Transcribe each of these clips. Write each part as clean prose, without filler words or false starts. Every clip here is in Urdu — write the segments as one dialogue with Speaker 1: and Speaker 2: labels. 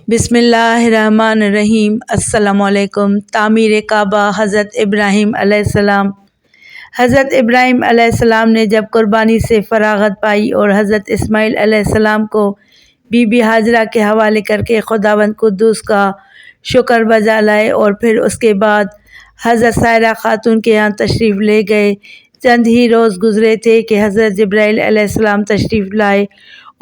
Speaker 1: بسم اللہ الرحمن الرحیم۔ السلام علیکم۔ تعمیر کعبہ حضرت ابراہیم علیہ السلام۔ حضرت ابراہیم علیہ السلام نے جب قربانی سے فراغت پائی اور حضرت اسماعیل علیہ السلام کو بی بی ہاجرہ کے حوالے کر کے خداوند قدوس کا شکر بجا لائے اور پھر اس کے بعد حضرت سائرہ خاتون کے یہاں تشریف لے گئے، چند ہی روز گزرے تھے کہ حضرت جبرائیل علیہ السلام تشریف لائے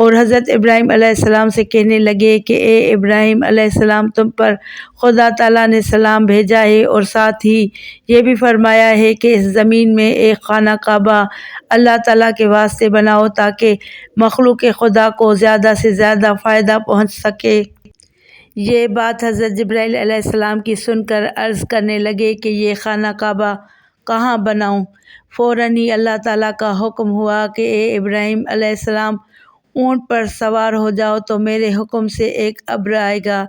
Speaker 1: اور حضرت ابراہیم علیہ السلام سے کہنے لگے کہ اے ابراہیم علیہ السلام، تم پر خدا تعالیٰ نے سلام بھیجا ہے اور ساتھ ہی یہ بھی فرمایا ہے کہ اس زمین میں ایک خانہ کعبہ اللہ تعالیٰ کے واسطے بناؤ تاکہ مخلوق خدا کو زیادہ سے زیادہ فائدہ پہنچ سکے۔ یہ بات حضرت جبرائیل علیہ السلام کی سن کر عرض کرنے لگے کہ یہ خانہ کعبہ کہاں بناؤں؟ فوراً ہی اللہ تعالیٰ کا حکم ہوا کہ اے ابراہیم علیہ السلام، اونٹ پر سوار ہو جاؤ تو میرے حکم سے ایک ابر آئے گا،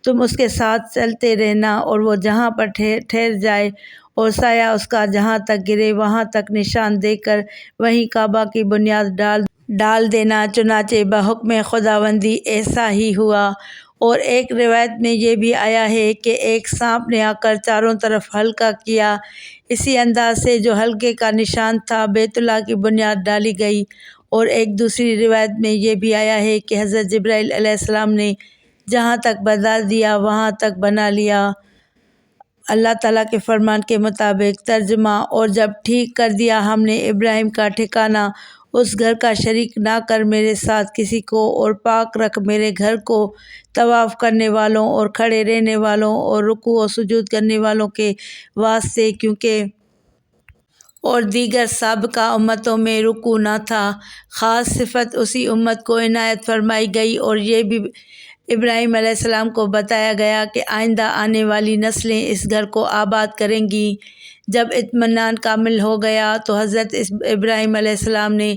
Speaker 1: تم اس کے ساتھ چلتے رہنا اور وہ جہاں پر ٹھہر جائے اور سایہ اس کا جہاں تک گرے وہاں تک نشان دے کر وہیں کعبہ کی بنیاد ڈال دینا۔ چنانچہ بحکم خداوندی ایسا ہی ہوا۔ اور ایک روایت میں یہ بھی آیا ہے کہ ایک سانپ نے آ کر چاروں طرف حلقہ کیا، اسی انداز سے جو حلقے کا نشان تھا بیت اللہ کی بنیاد ڈالی گئی۔ اور ایک دوسری روایت میں یہ بھی آیا ہے کہ حضرت جبرائیل علیہ السلام نے جہاں تک بتا دیا وہاں تک بنا لیا، اللہ تعالیٰ کے فرمان کے مطابق۔ ترجمہ: اور جب ٹھیک کر دیا ہم نے ابراہیم کا ٹھکانہ، اس گھر کا شریک نہ کر میرے ساتھ کسی کو، اور پاک رکھ میرے گھر کو طواف کرنے والوں اور کھڑے رہنے والوں اور رکوع و سجود کرنے والوں کے واسطے، کیونکہ اور دیگر سابقہ امتوں میں رکوع نہ تھا۔ خاص صفت اسی امت کو عنایت فرمائی گئی اور یہ بھی ابراہیم علیہ السلام کو بتایا گیا کہ آئندہ آنے والی نسلیں اس گھر کو آباد کریں گی۔ جب اطمینان کامل ہو گیا تو حضرت ابراہیم علیہ السلام نے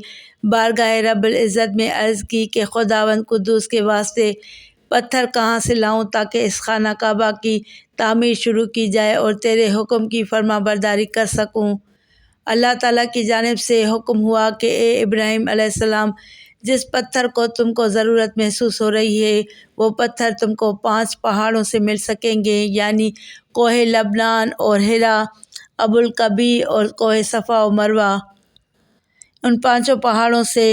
Speaker 1: بارگاہ رب العزت میں عرض کی کہ خداوند قدوس کے واسطے پتھر کہاں سے لاؤں تاکہ اس خانہ کعبہ کی تعمیر شروع کی جائے اور تیرے حکم کی فرما برداری کر سکوں۔ اللہ تعالیٰ کی جانب سے حکم ہوا کہ اے ابراہیم علیہ السلام، جس پتھر کو تم کو ضرورت محسوس ہو رہی ہے وہ پتھر تم کو 5 پہاڑوں سے مل سکیں گے، یعنی کوہ لبنان اور حرا، ابو القبیع اور کوہ صفا و مروہ۔ ان 5 پہاڑوں سے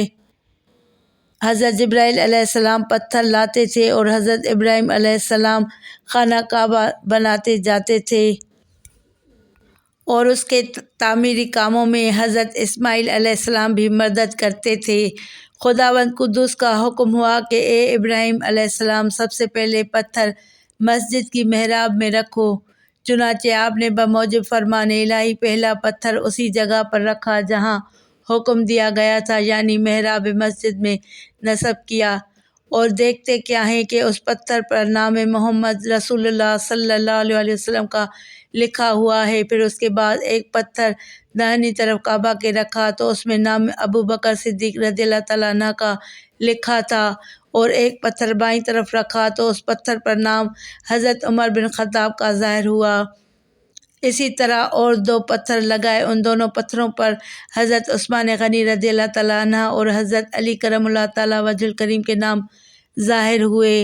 Speaker 1: حضرت جبرائیل علیہ السلام پتھر لاتے تھے اور حضرت ابراہیم علیہ السلام خانہ کعبہ بناتے جاتے تھے، اور اس کے تعمیری کاموں میں حضرت اسماعیل علیہ السلام بھی مدد کرتے تھے۔ خداوند قدوس کا حکم ہوا کہ اے ابراہیم علیہ السلام، سب سے پہلے پتھر مسجد کی محراب میں رکھو۔ چنانچہ آپ نے بموجب فرمان الہی پہلا پتھر اسی جگہ پر رکھا جہاں حکم دیا گیا تھا، یعنی محراب مسجد میں نصب کیا۔ اور دیکھتے کیا ہیں کہ اس پتھر پر نام محمد رسول اللہ صلی اللہ علیہ وسلم کا لکھا ہوا ہے۔ پھر اس کے بعد ایک پتھر داہنی طرف کعبہ کے رکھا تو اس میں نام ابو بکر صدیق رضی اللہ تعالیٰ عنہ کا لکھا تھا، اور ایک پتھر بائیں طرف رکھا تو اس پتھر پر نام حضرت عمر بن خطاب کا ظاہر ہوا۔ اسی طرح اور 2 پتھر لگائے، ان دونوں پتھروں پر حضرت عثمان غنی رضی اللہ تعالیٰ عنہ اور حضرت علی کرم اللہ تعالیٰ وجہ الکریم کے نام ظاہر ہوئے۔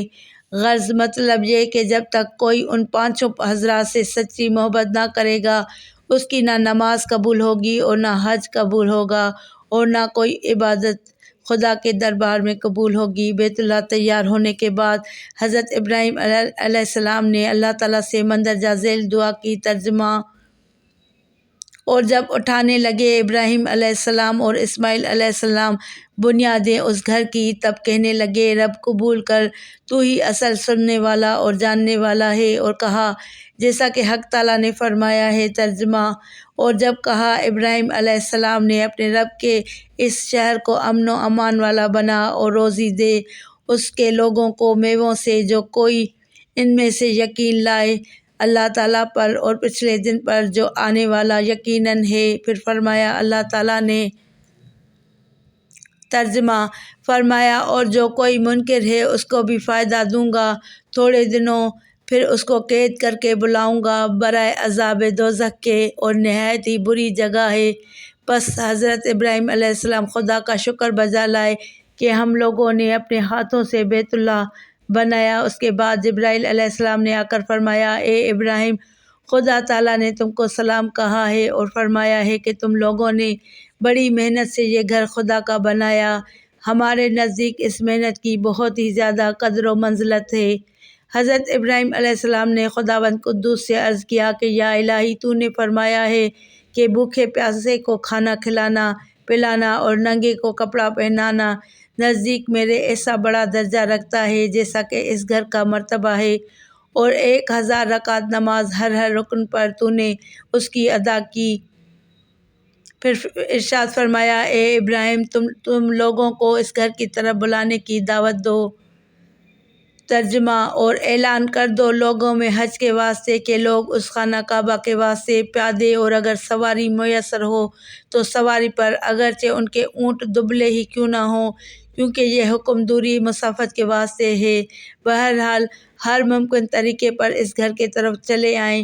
Speaker 1: غرض مطلب یہ کہ جب تک کوئی ان 5 حضرات سے سچی محبت نہ کرے گا، اس کی نہ نماز قبول ہوگی اور نہ حج قبول ہوگا اور نہ کوئی عبادت خدا کے دربار میں قبول ہوگی۔ بیت اللہ تیار ہونے کے بعد حضرت ابراہیم علیہ السلام نے اللہ تعالیٰ سے مندرجہ ذیل دعا کی۔ ترجمہ: اور جب اٹھانے لگے ابراہیم علیہ السلام اور اسماعیل علیہ السلام بنیادیں اس گھر کی، تب کہنے لگے رب قبول کر، تو ہی اصل سننے والا اور جاننے والا ہے، اور کہا جیسا کہ حق تعالیٰ نے فرمایا ہے۔ ترجمہ: اور جب کہا ابراہیم علیہ السلام نے اپنے رب کے اس شہر کو امن و امان والا بنا اور روزی دے اس کے لوگوں کو میووں سے جو کوئی ان میں سے یقین لائے اللہ تعالیٰ پر اور پچھلے دن پر جو آنے والا یقیناً ہے۔ پھر فرمایا اللہ تعالیٰ نے ترجمہ: فرمایا اور جو کوئی منکر ہے اس کو بھی فائدہ دوں گا تھوڑے دنوں، پھر اس کو قید کر کے بلاؤں گا برائے عذاب دوزخ کے، اور نہایت ہی بری جگہ ہے۔ پس حضرت ابراہیم علیہ السلام خدا کا شکر بجا لائے کہ ہم لوگوں نے اپنے ہاتھوں سے بیت اللہ بنایا۔ اس کے بعد جبرائیل علیہ السلام نے آ کر فرمایا، اے ابراہیم، خدا تعالیٰ نے تم کو سلام کہا ہے اور فرمایا ہے کہ تم لوگوں نے بڑی محنت سے یہ گھر خدا کا بنایا۔ ہمارے نزدیک اس محنت کی بہت ہی زیادہ قدر و منزلت ہے۔ حضرت ابراہیم علیہ السلام نے خداوند قدوس سے عرض کیا کہ یا الہی، تو نے فرمایا ہے کہ بھوکے پیاسے کو کھانا کھلانا پلانا اور ننگے کو کپڑا پہنانا نزدیک میرے ایسا بڑا درجہ رکھتا ہے جیسا کہ اس گھر کا مرتبہ ہے، اور 1000 رکعت نماز ہر رکن پر تو نے اس کی ادا کی۔ پھر ارشاد فرمایا، اے ابراہیم، تم لوگوں کو اس گھر کی طرف بلانے کی دعوت دو۔ ترجمہ: اور اعلان کر دو لوگوں میں حج کے واسطے کہ لوگ اس خانہ کعبہ کے واسطے پیادے اور اگر سواری میسر ہو تو سواری پر، اگرچہ ان کے اونٹ دبلے ہی کیوں نہ ہوں، کیونکہ یہ حکم دوری مسافت کے واسطے ہے۔ بہرحال ہر ممکن طریقے پر اس گھر کی طرف چلے آئیں۔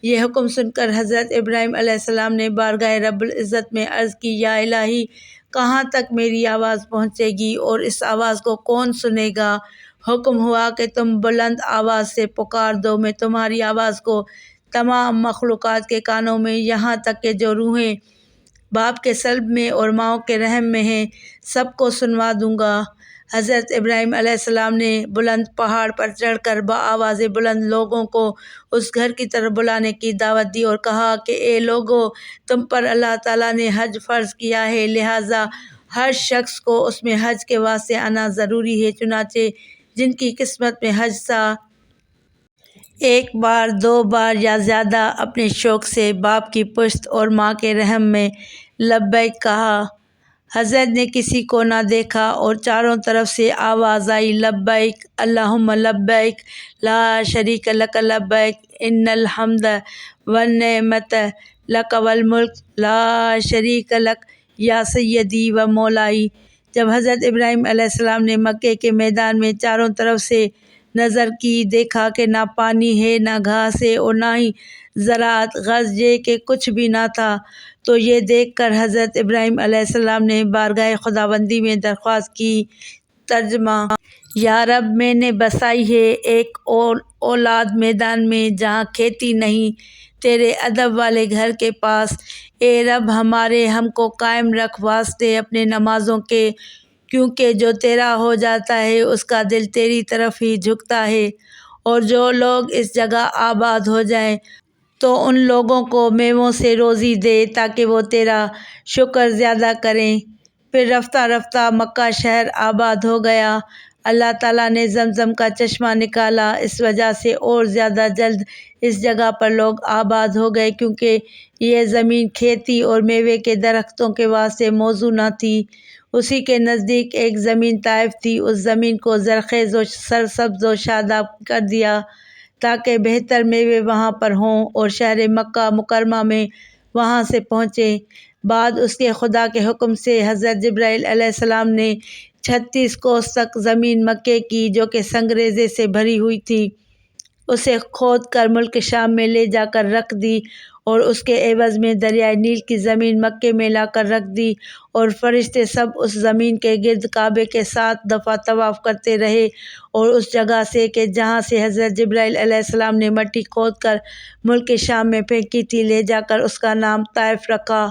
Speaker 1: یہ حکم سن کر حضرت ابراہیم علیہ السلام نے بارگاہ رب العزت میں عرض کی، یا الہی، کہاں تک میری آواز پہنچے گی اور اس آواز کو کون سنے گا؟ حکم ہوا کہ تم بلند آواز سے پکار دو، میں تمہاری آواز کو تمام مخلوقات کے کانوں میں، یہاں تک کہ جو روحیں باپ کے صلب میں اور ماؤں کے رحم میں ہیں، سب کو سنوا دوں گا۔ حضرت ابراہیم علیہ السلام نے بلند پہاڑ پر چڑھ کر بآواز بلند لوگوں کو اس گھر کی طرف بلانے کی دعوت دی اور کہا کہ اے لوگو، تم پر اللہ تعالیٰ نے حج فرض کیا ہے، لہٰذا ہر شخص کو اس میں حج کے واسطے آنا ضروری ہے۔ چنانچہ جن کی قسمت میں حج تھا، ایک بار، 2 بار یا زیادہ، اپنے شوق سے باپ کی پشت اور ماں کے رحم میں لبیک کہا۔ حضرت نے کسی کو نہ دیکھا اور چاروں طرف سے آواز آئی، لبیک اللہم لبیک لا شریک لک لبیک ان الحمد والنعمت لک والملک لا شریک لک یا سیدی و مولائی۔ جب حضرت ابراہیم علیہ السلام نے مکے کے میدان میں چاروں طرف سے نظر کی، دیکھا کہ نہ پانی ہے، نہ گھاس ہے اور نہ ہی زراعت، غرض یہ کہ کچھ بھی نہ تھا، تو یہ دیکھ کر حضرت ابراہیم علیہ السلام نے بارگاہ خداوندی میں درخواست کی۔ ترجمہ: یا رب، میں نے بسائی ہے ایک اولاد میدان میں جہاں کھیتی نہیں، تیرے ادب والے گھر کے پاس۔ اے رب، ہم کو قائم رکھ واسطے اپنے نمازوں کے، کیونکہ جو تیرا ہو جاتا ہے اس کا دل تیری طرف ہی جھکتا ہے، اور جو لوگ اس جگہ آباد ہو جائیں تو ان لوگوں کو میووں سے روزی دے تاکہ وہ تیرا شکر زیادہ کریں۔ پھر رفتہ رفتہ مکہ شہر آباد ہو گیا۔ اللہ تعالیٰ نے زمزم کا چشمہ نکالا، اس وجہ سے اور زیادہ جلد اس جگہ پر لوگ آباد ہو گئے، کیونکہ یہ زمین کھیتی اور میوے کے درختوں کے واسطے موزوں نہ تھی۔ اسی کے نزدیک ایک زمین طائف تھی، اس زمین کو زرخیز و سرسبز و شاداب کر دیا تاکہ بہتر میوے وہاں پر ہوں اور شہر مکہ مکرمہ میں وہاں سے پہنچے۔ بعد اس کے خدا کے حکم سے حضرت جبرائیل علیہ السلام نے 36 کوس تک زمین مکے کی، جو کہ سنگریزے سے بھری ہوئی تھی، اسے کھود کر ملک شام میں لے جا کر رکھ دی، اور اس کے عوض میں دریائے نیل کی زمین مکے میں لا کر رکھ دی، اور فرشتے سب اس زمین کے گرد کعبے کے 7 دفعہ طواف کرتے رہے، اور اس جگہ سے کہ جہاں سے حضرت جبرائیل علیہ السلام نے مٹی کھود کر ملک شام میں پھینکی تھی، لے جا کر اس کا نام طائف رکھا،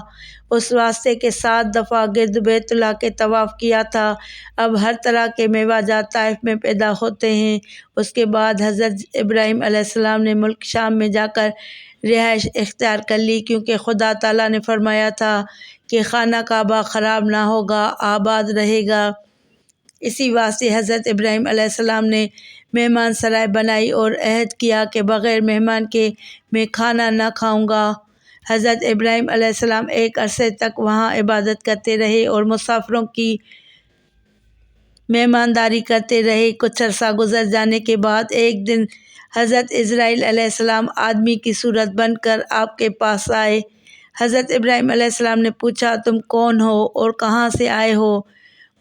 Speaker 1: اس واسطے کہ 7 دفعہ گرد بیت اللہ کے طواف کیا تھا۔ اب ہر طرح کے میوہ جات طائف میں پیدا ہوتے ہیں۔ اس کے بعد حضرت ابراہیم علیہ السلام نے ملک شام میں جا کر رہائش اختیار کر لی، کیونکہ خدا تعالیٰ نے فرمایا تھا کہ خانہ کعبہ خراب نہ ہوگا، آباد رہے گا۔ اسی واسطے حضرت ابراہیم علیہ السلام نے مہمان سرائے بنائی اور عہد کیا کہ بغیر مہمان کے میں کھانا نہ کھاؤں گا۔ حضرت ابراہیم علیہ السلام ایک عرصے تک وہاں عبادت کرتے رہے اور مسافروں کی مہمانداری کرتے رہے۔ کچھ عرصہ گزر جانے کے بعد ایک دن حضرت اسرائیل علیہ السلام آدمی کی صورت بن کر آپ کے پاس آئے۔ حضرت ابراہیم علیہ السلام نے پوچھا، تم کون ہو اور کہاں سے آئے ہو؟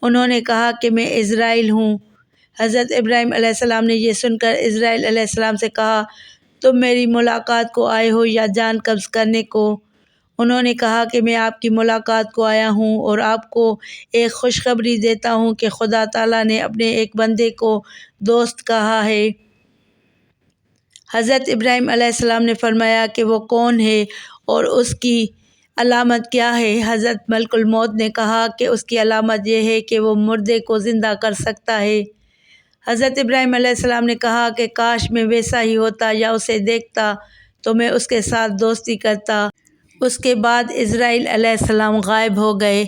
Speaker 1: انہوں نے کہا کہ میں اسرائیل ہوں۔ حضرت ابراہیم علیہ السلام نے یہ سن کر اسرائیل علیہ السلام سے کہا، تم میری ملاقات کو آئے ہو یا جان قبض کرنے کو؟ انہوں نے کہا کہ میں آپ کی ملاقات کو آیا ہوں اور آپ کو ایک خوشخبری دیتا ہوں کہ خدا تعالیٰ نے اپنے ایک بندے کو دوست کہا ہے۔ حضرت ابراہیم علیہ السلام نے فرمایا کہ وہ کون ہے اور اس کی علامت کیا ہے؟ حضرت ملک الموت نے کہا کہ اس کی علامت یہ ہے کہ وہ مردے کو زندہ کر سکتا ہے۔ حضرت ابراہیم علیہ السلام نے کہا کہ کاش میں ویسا ہی ہوتا یا اسے دیکھتا تو میں اس کے ساتھ دوستی کرتا۔ اس کے بعد اسرائیل علیہ السلام غائب ہو گئے۔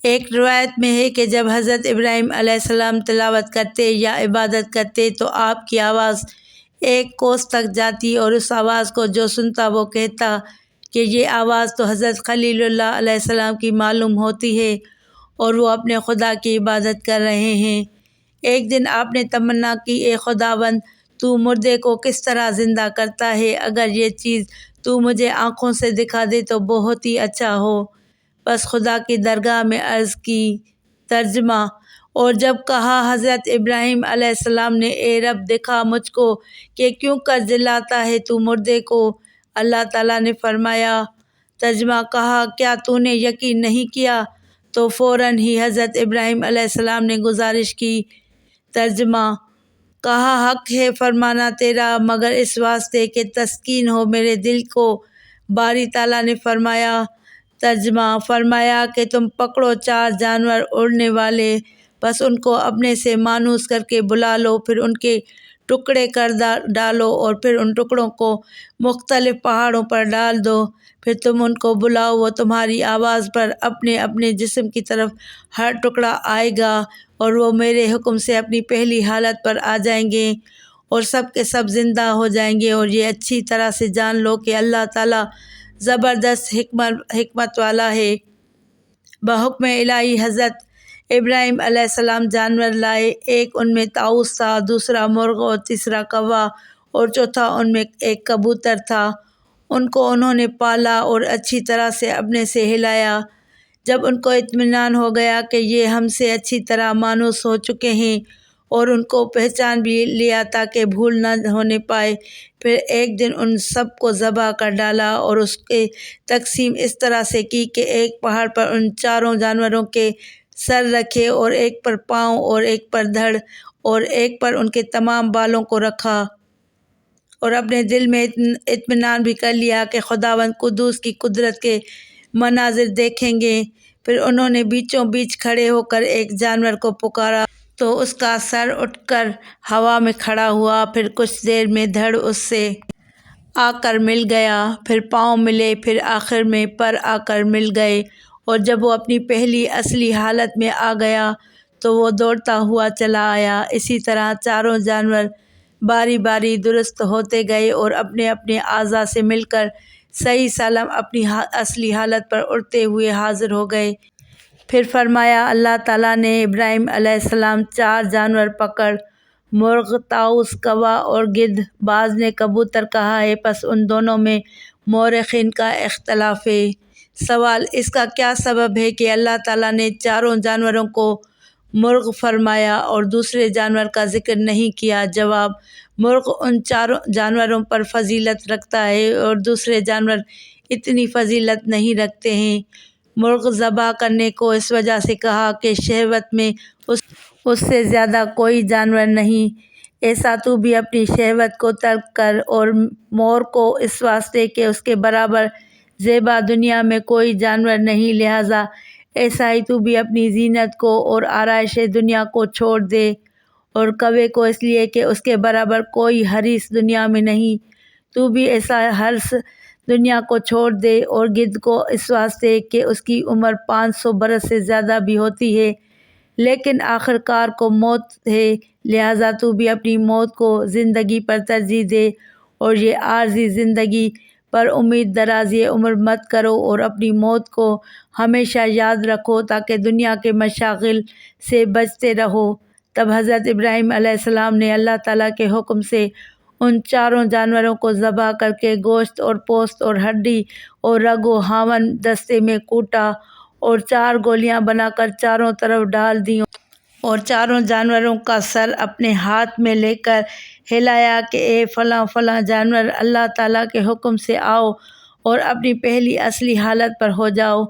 Speaker 1: ایک روایت میں ہے کہ جب حضرت ابراہیم علیہ السلام تلاوت کرتے یا عبادت کرتے تو آپ کی آواز ایک کوس تک جاتی اور اس آواز کو جو سنتا وہ کہتا کہ یہ آواز تو حضرت خلیل اللہ علیہ السلام کی معلوم ہوتی ہے اور وہ اپنے خدا کی عبادت کر رہے ہیں۔ ایک دن آپ نے تمنا کی، اے خداوند، تو مردے کو کس طرح زندہ کرتا ہے؟ اگر یہ چیز تو مجھے آنکھوں سے دکھا دے تو بہت ہی اچھا ہو۔ بس خدا کی درگاہ میں عرض کی۔ ترجمہ: اور جب کہا حضرت ابراہیم علیہ السلام نے، اے رب دکھا مجھ کو کہ کیوں کر جلاتا ہے تو مردے کو؟ اللہ تعالیٰ نے فرمایا۔ ترجمہ: کہا کیا تو نے یقین نہیں کیا؟ تو فوراً ہی حضرت ابراہیم علیہ السلام نے گزارش کی۔ ترجمہ: کہا حق ہے فرمانا تیرا، مگر اس واسطے کہ تسکین ہو میرے دل کو۔ باری تعالیٰ نے فرمایا۔ ترجمہ: فرمایا کہ تم پکڑو 4 جانور اڑنے والے، بس ان کو اپنے سے مانوس کر کے بلا لو، پھر ان کے ٹکڑے کر ڈالو اور پھر ان ٹکڑوں کو مختلف پہاڑوں پر ڈال دو، پھر تم ان کو بلاؤ، وہ تمہاری آواز پر اپنے اپنے جسم کی طرف ہر ٹکڑا آئے گا اور وہ میرے حکم سے اپنی پہلی حالت پر آ جائیں گے اور سب کے سب زندہ ہو جائیں گے۔ اور یہ اچھی طرح سے جان لو کہ اللہ تعالیٰ زبردست حکمت والا ہے۔ بحکم الہی حضرت ابراہیم علیہ السلام جانور لائے۔ ایک ان میں طاؤس تھا، دوسرا مرغ اور تیسرا کوا اور چوتھا ان میں ایک کبوتر تھا۔ ان کو انہوں نے پالا اور اچھی طرح سے اپنے سے ہلایا۔ جب ان کو اطمینان ہو گیا کہ یہ ہم سے اچھی طرح مانوس ہو چکے ہیں اور ان کو پہچان بھی لیا تاکہ بھول نہ ہونے پائے، پھر ایک دن ان سب کو ذبح کر ڈالا اور اس کی تقسیم اس طرح سے کی کہ ایک پہاڑ پر ان 4 جانوروں کے سر رکھے اور ایک پر پاؤں اور ایک پر دھڑ اور ایک پر ان کے تمام بالوں کو رکھا، اور اپنے دل میں اطمینان بھی کر لیا کہ خداوند قدوس کی قدرت کے مناظر دیکھیں گے۔ پھر انہوں نے بیچوں بیچ کھڑے ہو کر ایک جانور کو پکارا تو اس کا سر اٹھ کر ہوا میں کھڑا ہوا، پھر کچھ دیر میں دھڑ اس سے آ کر مل گیا، پھر پاؤں ملے، پھر آخر میں پر آ کر مل گئے، اور جب وہ اپنی پہلی اصلی حالت میں آ گیا تو وہ دوڑتا ہوا چلا آیا۔ اسی طرح 4 جانور باری باری درست ہوتے گئے اور اپنے اپنے اعضاء سے مل کر صحیح سالم اپنی اصلی حالت پر اڑتے ہوئے حاضر ہو گئے۔ پھر فرمایا اللہ تعالیٰ نے ابراہیم علیہ السلام 4 جانور پکڑ، مرغ، طاؤس، کوا اور گدھ۔ بعض نے کبوتر کہا ہے، پس ان دونوں میں مورخین کا اختلاف ہے۔ سوال: اس کا کیا سبب ہے کہ اللہ تعالیٰ نے 4 جانوروں کو مرغ فرمایا اور دوسرے جانور کا ذکر نہیں کیا؟ جواب: مرغ ان 4 جانوروں پر فضیلت رکھتا ہے اور دوسرے جانور اتنی فضیلت نہیں رکھتے ہیں۔ مرغ ذبح کرنے کو اس وجہ سے کہا کہ شہوت میں اس سے زیادہ کوئی جانور نہیں، ایسا تو بھی اپنی شہوت کو ترک کر، اور مور کو اس واسطے کہ اس کے برابر زیبا دنیا میں کوئی جانور نہیں، لہٰذا ایسا ہی تو بھی اپنی زینت کو اور آرائش دنیا کو چھوڑ دے، اور کوے کو اس لیے کہ اس کے برابر کوئی حریص دنیا میں نہیں، تو بھی ایسا حرص دنیا کو چھوڑ دے، اور گدھ کو اس واسطے کہ اس کی عمر 500 برس سے زیادہ بھی ہوتی ہے لیکن آخر کار کو موت ہے، لہٰذا تو بھی اپنی موت کو زندگی پر ترجیح دے، اور یہ عارضی زندگی پر امید دراز عمر مت کرو اور اپنی موت کو ہمیشہ یاد رکھو تاکہ دنیا کے مشاغل سے بچتے رہو۔ تب حضرت ابراہیم علیہ السلام نے اللہ تعالیٰ کے حکم سے ان 4 جانوروں کو ذبح کر کے گوشت اور پوست اور ہڈی اور رگ و ہاون دستے میں کوٹا اور 4 گولیاں بنا کر چاروں طرف ڈال دیں اور 4 جانوروں کا سر اپنے ہاتھ میں لے کر ہلایا کہ اے فلاں فلاں جانور، اللہ تعالیٰ کے حکم سے آؤ اور اپنی پہلی اصلی حالت پر ہو جاؤ۔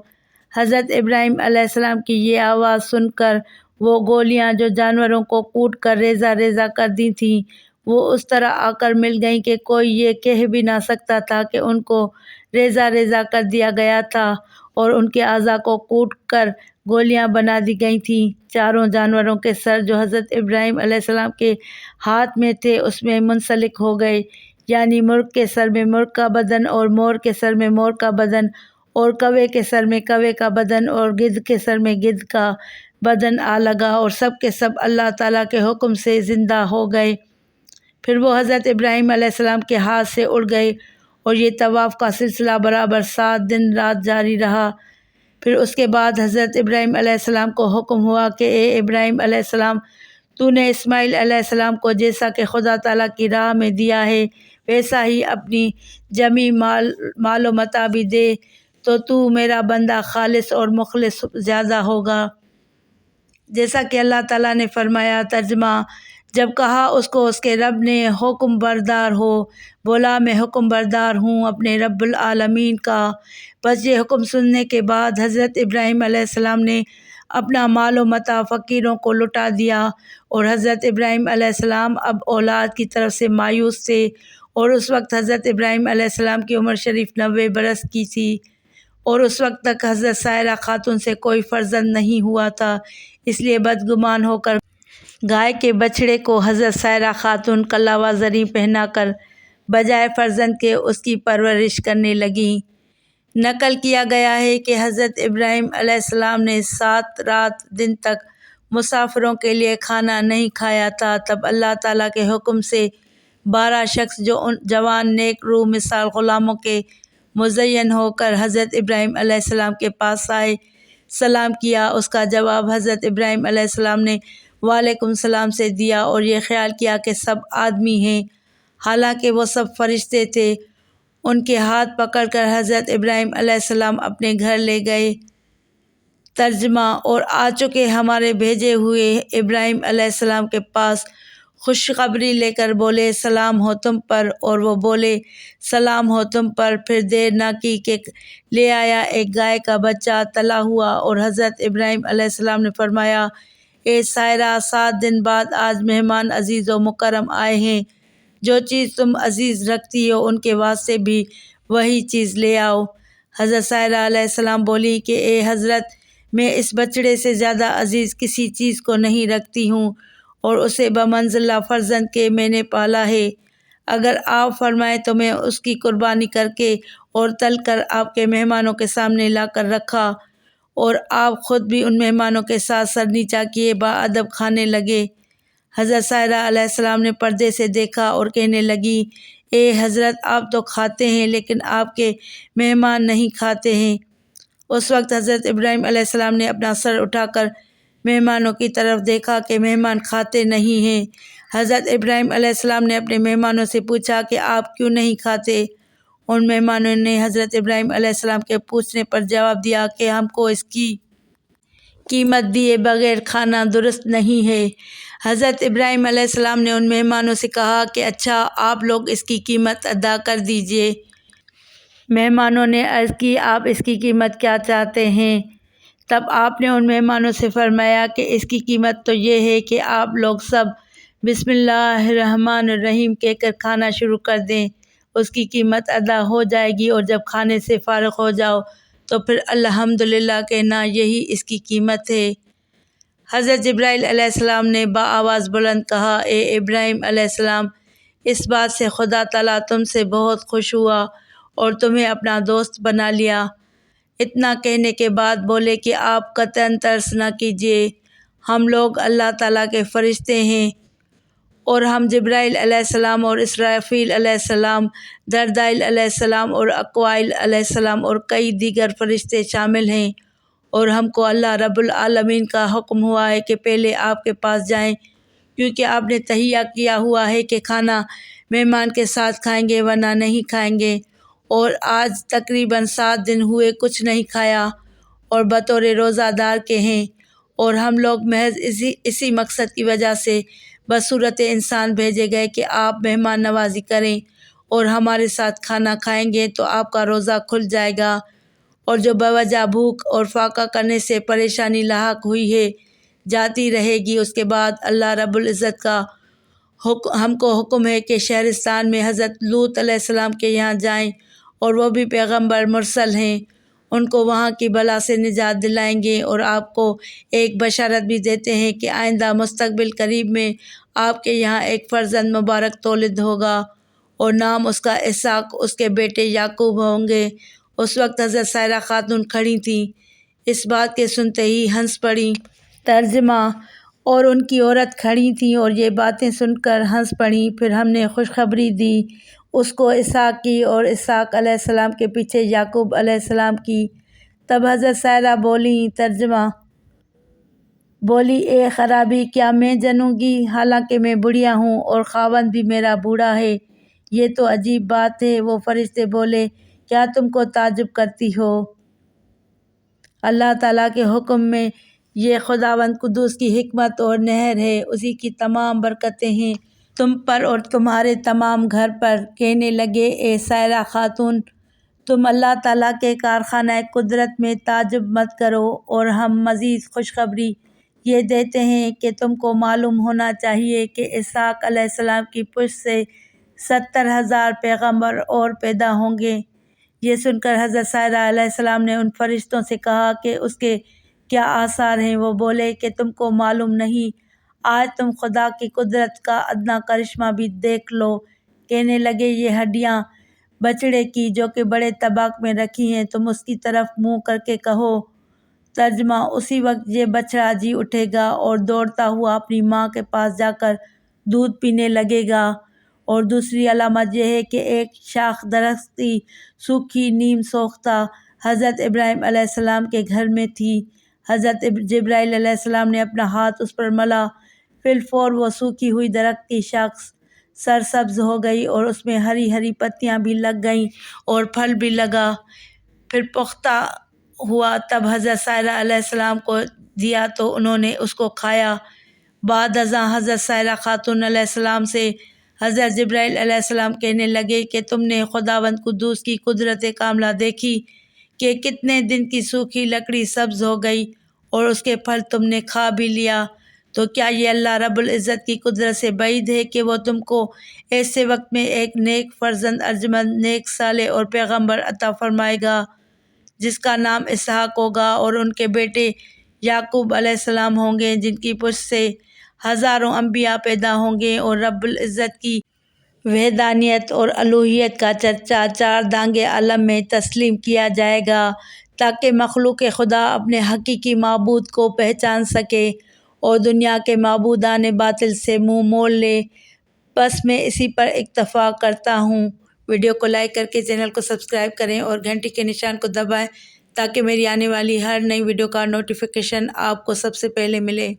Speaker 1: حضرت ابراہیم علیہ السلام کی یہ آواز سن کر وہ گولیاں جو جانوروں کو کوٹ کر ریزہ ریزہ کر دی تھیں وہ اس طرح آ کر مل گئیں کہ کوئی یہ کہہ بھی نہ سکتا تھا کہ ان کو ریزہ ریزہ کر دیا گیا تھا، اور ان کے اعضاء کو کوٹ کر گولیاں بنا دی گئی تھیں۔ چاروں جانوروں کے سر جو حضرت ابراہیم علیہ السلام کے ہاتھ میں تھے اس میں منسلک ہو گئے، یعنی مرغ کے سر میں مرغ کا بدن، اور مور کے سر میں مور کا بدن، اور کوے کے سر میں کوے کا بدن، اور گدھ کے سر میں گدھ کا بدن آ لگا، اور سب کے سب اللہ تعالیٰ کے حکم سے زندہ ہو گئے۔ پھر وہ حضرت ابراہیم علیہ السلام کے ہاتھ سے اڑ گئے، اور یہ طواف کا سلسلہ برابر 7 دن رات جاری رہا۔ پھر اس کے بعد حضرت ابراہیم علیہ السلام کو حکم ہوا کہ اے ابراہیم علیہ السلام، تو نے اسماعیل علیہ السلام کو جیسا کہ خدا تعالیٰ کی راہ میں دیا ہے ویسا ہی اپنی جمی مال و متاع بھی دے، تو میرا بندہ خالص اور مخلص زیادہ ہوگا۔ جیسا کہ اللہ تعالیٰ نے فرمایا۔ ترجمہ: جب کہا اس کو اس کے رب نے حکم بردار ہو، بولا میں حکم بردار ہوں اپنے رب العالمین کا۔ بس یہ حکم سننے کے بعد حضرت ابراہیم علیہ السلام نے اپنا مال و متاع فقیروں کو لٹا دیا، اور حضرت ابراہیم علیہ السلام اب اولاد کی طرف سے مایوس تھے، اور اس وقت حضرت ابراہیم علیہ السلام کی عمر شریف 90 برس کی تھی، اور اس وقت تک حضرت سائرہ خاتون سے کوئی فرزند نہیں ہوا تھا، اس لیے بدگمان ہو کر گائے کے بچڑے کو حضرت سائرہ خاتون کلہ و زریں پہنا کر بجائے فرزند کے اس کی پرورش کرنے لگیں۔ نقل کیا گیا ہے کہ حضرت ابراہیم علیہ السلام نے 7 رات دن تک مسافروں کے لیے کھانا نہیں کھایا تھا، تب اللہ تعالیٰ کے حکم سے 12 شخص جو ان جوان نیک روح مثال غلاموں کے مزین ہو کر حضرت ابراہیم علیہ السلام کے پاس آئے۔ سلام کیا، اس کا جواب حضرت ابراہیم علیہ السلام نے وعلیکم السلام سے دیا، اور یہ خیال کیا کہ سب آدمی ہیں، حالانکہ وہ سب فرشتے تھے۔ ان کے ہاتھ پکڑ کر حضرت ابراہیم علیہ السلام اپنے گھر لے گئے۔ ترجمہ: اور آ چکے ہمارے بھیجے ہوئے ابراہیم علیہ السلام کے پاس خوشخبری لے کر بولے سلام ہو تم پر، اور وہ بولے سلام ہو تم پر۔ پھر دیر نہ کی کہ لے آیا ایک گائے کا بچہ تلا ہوا، اور حضرت ابراہیم علیہ السلام نے فرمایا اے سائرہ، 7 دن بعد آج مہمان عزیز و مکرم آئے ہیں، جو چیز تم عزیز رکھتی ہو ان کے واسطے بھی وہی چیز لے آؤ۔ حضرت سائرہ علیہ السلام بولی کہ اے حضرت، میں اس بچڑے سے زیادہ عزیز کسی چیز کو نہیں رکھتی ہوں، اور اسے بمنزلہ فرزند کے میں نے پالا ہے۔ اگر آپ فرمائیں تو میں اس کی قربانی کر کے اور تل کر آپ کے مہمانوں کے سامنے لا کر رکھا، اور آپ خود بھی ان مہمانوں کے ساتھ سر نیچا کیے باادب کھانے لگے۔ حضرت سائرہ علیہ السلام نے پردے سے دیکھا اور کہنے لگی اے حضرت، آپ تو کھاتے ہیں لیکن آپ کے مہمان نہیں کھاتے ہیں۔ اس وقت حضرت ابراہیم علیہ السلام نے اپنا سر اٹھا کر مہمانوں کی طرف دیکھا کہ مہمان کھاتے نہیں ہیں۔ حضرت ابراہیم علیہ السلام نے اپنے مہمانوں سے پوچھا کہ آپ کیوں نہیں کھاتے؟ ان مہمانوں نے حضرت ابراہیم علیہ السلام کے پوچھنے پر جواب دیا کہ ہم کو اس کی قیمت دیے بغیر کھانا درست نہیں ہے۔ حضرت ابراہیم علیہ السلام نے ان مہمانوں سے کہا کہ اچھا، آپ لوگ اس کی قیمت ادا کر دیجئے۔ مہمانوں نے عرض کی آپ اس کی قیمت کیا چاہتے ہیں؟ تب آپ نے ان مہمانوں سے فرمایا کہ اس کی قیمت تو یہ ہے کہ آپ لوگ سب بسم اللہ الرحمن الرحیم کہہ کر کھانا شروع کر دیں، اس کی قیمت ادا ہو جائے گی، اور جب کھانے سے فارغ ہو جاؤ تو پھر الحمدللہ کہنا، یہی اس کی قیمت ہے۔ حضرت جبرائیل علیہ السلام نے بآواز بلند کہا اے ابراہیم علیہ السلام، اس بات سے خدا تعالیٰ تم سے بہت خوش ہوا اور تمہیں اپنا دوست بنا لیا۔ اتنا کہنے کے بعد بولے کہ آپ قطعاً ترس نہ کیجیے، ہم لوگ اللہ تعالیٰ کے فرشتے ہیں، اور ہم جبرائیل علیہ السلام اور اسرافیل علیہ السلام، دردائل علیہ السلام اور اقوائل علیہ السلام اور کئی دیگر فرشتے شامل ہیں، اور ہم کو اللہ رب العالمین کا حکم ہوا ہے کہ پہلے آپ کے پاس جائیں، کیونکہ آپ نے تہیہ کیا ہوا ہے کہ کھانا مہمان کے ساتھ کھائیں گے ورنہ نہیں کھائیں گے، اور آج تقریباً 7 دن ہوئے کچھ نہیں کھایا اور بطور روزہ دار کے ہیں، اور ہم لوگ محض اسی مقصد کی وجہ سے بصورت انسان بھیجے گئے کہ آپ مہمان نوازی کریں اور ہمارے ساتھ کھانا کھائیں گے تو آپ کا روزہ کھل جائے گا، اور جو بوجہ بھوک اور فاقہ کرنے سے پریشانی لاحق ہوئی ہے جاتی رہے گی۔ اس کے بعد اللہ رب العزت کا ہم کو حکم ہے کہ شہرستان میں حضرت لوط علیہ السلام کے یہاں جائیں، اور وہ بھی پیغمبر مرسل ہیں، ان کو وہاں کی بلا سے نجات دلائیں گے، اور آپ کو ایک بشارت بھی دیتے ہیں کہ آئندہ مستقبل قریب میں آپ کے یہاں ایک فرزند مبارک تولد ہوگا، اور نام اس کا اسحاق، اس کے بیٹے یعقوب ہوں گے۔ اس وقت حضرت سائرہ خاتون کھڑی تھیں، اس بات کے سنتے ہی ہنس پڑیں۔ ترجمہ: اور ان کی عورت کھڑی تھیں اور یہ باتیں سن کر ہنس پڑیں۔ پھر ہم نے خوشخبری دی اس کو اسحاق کی، اور اسحاق علیہ السلام کے پیچھے یعقوب علیہ السلام کی۔ تب حضرت سائرہ بولیں۔ ترجمہ: بولی اے خرابی، کیا میں جنوں گی حالانکہ میں بڑھیا ہوں اور خاوند بھی میرا بوڑھا ہے؟ یہ تو عجیب بات ہے۔ وہ فرشتے بولے، کیا تم کو تعجب کرتی ہو؟ اللہ تعالیٰ کے حکم میں یہ خداوند قدوس کی حکمت اور نہر ہے، اسی کی تمام برکتیں ہیں تم پر اور تمہارے تمام گھر پر۔ کہنے لگے، اے سائرہ خاتون، تم اللہ تعالیٰ کے کارخانہ قدرت میں تعجب مت کرو، اور ہم مزید خوشخبری یہ دیتے ہیں کہ تم کو معلوم ہونا چاہیے کہ اسحاق علیہ السلام کی پشت سے 70,000 پیغمبر اور پیدا ہوں گے۔ یہ سن کر حضرت سائرہ علیہ السلام نے ان فرشتوں سے کہا کہ اس کے کیا آثار ہیں؟ وہ بولے کہ تم کو معلوم نہیں، آج تم خدا کی قدرت کا ادنا کرشمہ بھی دیکھ لو۔ کہنے لگے، یہ ہڈیاں بچڑے کی جو کہ بڑے طباق میں رکھی ہیں، تم اس کی طرف منہ کر کے کہو۔ ترجمہ: اسی وقت یہ بچڑا جی اٹھے گا اور دوڑتا ہوا اپنی ماں کے پاس جا کر دودھ پینے لگے گا۔ اور دوسری علامت یہ ہے کہ ایک شاخ درختی سوکھی نیم سوختہ حضرت ابراہیم علیہ السلام کے گھر میں تھی۔ حضرت جبرائیل علیہ السلام نے اپنا ہاتھ اس پر ملا، فی الفور وہ سوکھی ہوئی درخت کی شاخ سرسبز ہو گئی، اور اس میں ہری ہری پتیاں بھی لگ گئیں اور پھل بھی لگا۔ پھر پختہ ہوا، تب حضرت سائرہ علیہ السلام کو دیا تو انہوں نے اس کو کھایا۔ بعد ازاں حضرت سائرہ خاتون علیہ السلام سے حضرت جبرائیل علیہ السلام کہنے لگے کہ تم نے خداوند قدوس کی قدرت کاملہ دیکھی کہ کتنے دن کی سوکھی لکڑی سبز ہو گئی، اور اس کے پھل تم نے کھا بھی لیا، تو کیا یہ اللہ رب العزت کی قدرت سے بعید ہے کہ وہ تم کو ایسے وقت میں ایک نیک فرزند، ارجمند، نیک صالح اور پیغمبر عطا فرمائے گا جس کا نام اسحاق ہوگا، اور ان کے بیٹے یعقوب علیہ السلام ہوں گے، جن کی پشت سے ہزاروں انبیاء پیدا ہوں گے، اور رب العزت کی وحدانیت اور الوہیت کا چرچا چار دانگے عالم میں تسلیم کیا جائے گا، تاکہ مخلوق خدا اپنے حقیقی معبود کو پہچان سکے اور دنیا کے معبودان باطل سے منہ موڑ لے۔ بس میں اسی پر اکتفا کرتا ہوں۔ ویڈیو کو لائک کر کے چینل کو سبسکرائب کریں اور گھنٹی کے نشان کو دبائیں تاکہ میری آنے والی ہر نئی ویڈیو کا نوٹیفیکیشن آپ کو سب سے پہلے ملے۔